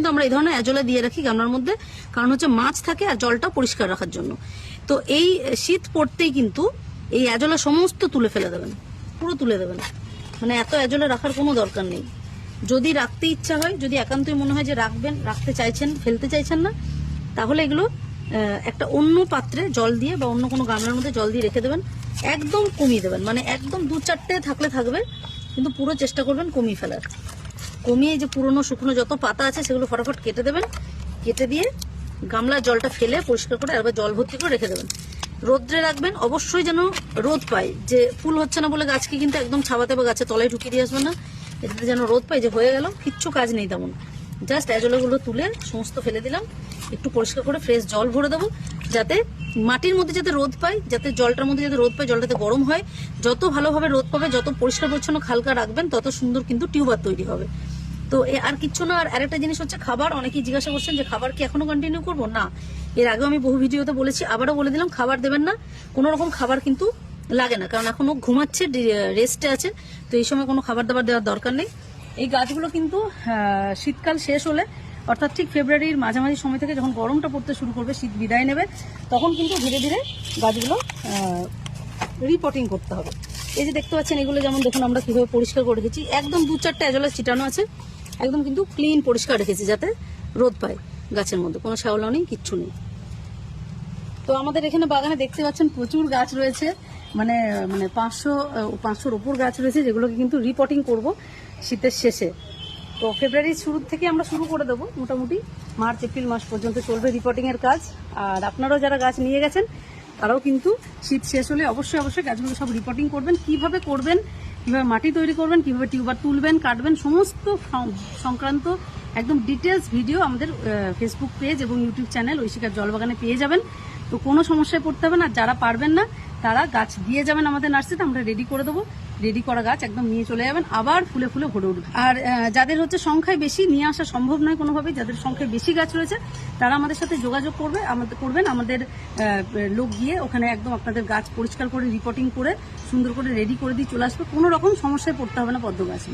কিন্তু আমরা এই ধরনের অ্যাজোলা দিয়ে রাখি গামলার মধ্যে, কারণ হচ্ছে মাছ থাকে আর জলটা পরিষ্কার রাখার জন্য। তো এই শীত পড়তেই কিন্তু এই অ্যাজোলা সমস্ত তুলে ফেলে দেবেন, পুরো তুলে দেবেন, মানে এত অ্যাজোলা রাখার কোনো দরকার নেই। যদি রাখতে ইচ্ছা হয়, যদি একান্তই মনে হয় যে রাখবেন, রাখতে চাইছেন, ফেলতে চাইছেন না, তাহলে এগুলো একটা অন্য পাত্রে জল দিয়ে বা অন্য কোনো গামলার মধ্যে জল দিয়ে রেখে দেবেন, একদম কমিয়ে দেবেন, মানে একদম 2-4টে থাকলে থাকবে, কিন্তু পুরো চেষ্টা করবেন কমিয়ে ফেলার। কমিয়ে যে পুরনো শুকনো যত পাতা আছে সেগুলো ফটাফট কেটে দেবেন, কেটে দিয়ে গামলার জলটা ফেলে পরিষ্কার করে আবার জল ভর্তি করে রেখে দেবেন। রোদ্রে রাখবেন, অবশ্যই যেন রোদ পায়, যে ফুল হচ্ছে না বলে গাছকে কিন্তু একদম ছাওয়াতে বা গাছের তলায় ঢুকিয়ে দিয়ে আসবেন না, এটাতে যেন রোদ পায়, যে হয়ে গেল কিচ্ছু কাজ নেই তেমন। জাস্ট অ্যাজোলাগুলো তুলে সমস্ত ফেলে দিলাম, একটু পরিষ্কার করে ফ্রেশ জল ভরে দেবো, যাতে মাটির মধ্যে যাতে রোদ পায়, যাতে জলটার মধ্যে যাতে রোদ পায়, জলটাতে গরম হয়। যত ভালোভাবে রোদ পাবে, যত পরিষ্কার পরিচ্ছন্ন খালকা রাখবেন, তত সুন্দর কিন্তু টিউবার তৈরি হবে। তো আর কিচ্ছু না। আর আরেকটা জিনিস হচ্ছে খাবার। অনেকেই জিজ্ঞাসা করছেন যে খাবার কি এখনো কন্টিনিউ করবো? না, এর আগেও আমি বহু ভিডিওতে বলেছি, আবারও বলে দিলাম, খাবার দেবেন না, কোনো রকম খাবার কিন্তু লাগে না, কারণ এখনো ঘুমাচ্ছে, রেস্টে আছে, তো এই সময় কোনো খাবার দাবার দেওয়ার দরকার নেই। এই গাছগুলো কিন্তু শীতকাল শেষ হলে, অর্থাৎ ঠিক ফেব্রুয়ারির মাঝামাঝি সময় থেকে যখন গরমটা পড়তে শুরু করবে, শীত বিদায় নেবে, তখন কিন্তু ধীরে ধীরে গাছগুলো রিপোর্টিং করতে হবে। এই যে দেখতে পাচ্ছেন, এগুলো যেমন দেখুন আমরা কীভাবে পরিষ্কার করে রেখেছি, একদম 2-4টে অ্যাজোলা ছিটানো আছে, একদম কিন্তু ক্লিন পরিষ্কার রেখেছি, যাতে রোদ পায় গাছের মধ্যে, কোনো শ্যাওলা নেই, কিচ্ছু নেই। তো আমাদের এখানে বাগানে দেখতে পাচ্ছেন প্রচুর গাছ রয়েছে, মানে 500-500-র ওপর গাছ রয়েছে, যেগুলোকে কিন্তু রিপোর্টিং করব শীতের শেষে। তো ফেব্রুয়ারির শুরু থেকে আমরা শুরু করে দেবো, মোটামুটি মার্চ এপ্রিল মাস পর্যন্ত চলবে রিপোর্টিংয়ের কাজ। আর আপনারাও যারা গাছ নিয়ে গেছেন, তারাও কিন্তু শীত শেষ হলে অবশ্যই অবশ্যই গাছগুলো সব রিপোর্টিং করবেন। কিভাবে করবেন, কীভাবে মাটি তৈরি করবেন, কীভাবে টিউবার তুলবেন, কাটবেন, সমস্ত সংক্রান্ত একদম ডিটেলস ভিডিও আমাদের ফেসবুক পেজ এবং ইউটিউব চ্যানেল ঐশিকার জলবাগানে পেয়ে যাবেন। তো কোনো সমস্যায় পড়তে হবে না। যারা পারবেন না, তারা গাছ দিয়ে যাবেন আমাদের নার্সারিতে, আমরা রেডি করে দেবো। রেডি করা গাছ একদম নিয়ে চলে যাবেন, আবার ফুলে ফুলে ভরে উঠবে। আর যাদের হচ্ছে সংখ্যায় বেশি নিয়ে আসা সম্ভব নয় কোনোভাবেই, যাদের সংখ্যায় বেশি গাছ রয়েছে, তারা আমাদের সাথে যোগাযোগ করবেন। আমাদের লোক গিয়ে ওখানে একদম আপনাদের গাছ পরিষ্কার করে রিপোর্টিং করে সুন্দর করে রেডি করে দিয়ে চলে আসবে। কোনো রকম সমস্যায় পড়তে হবে না পদ্ম গাছ নিয়ে।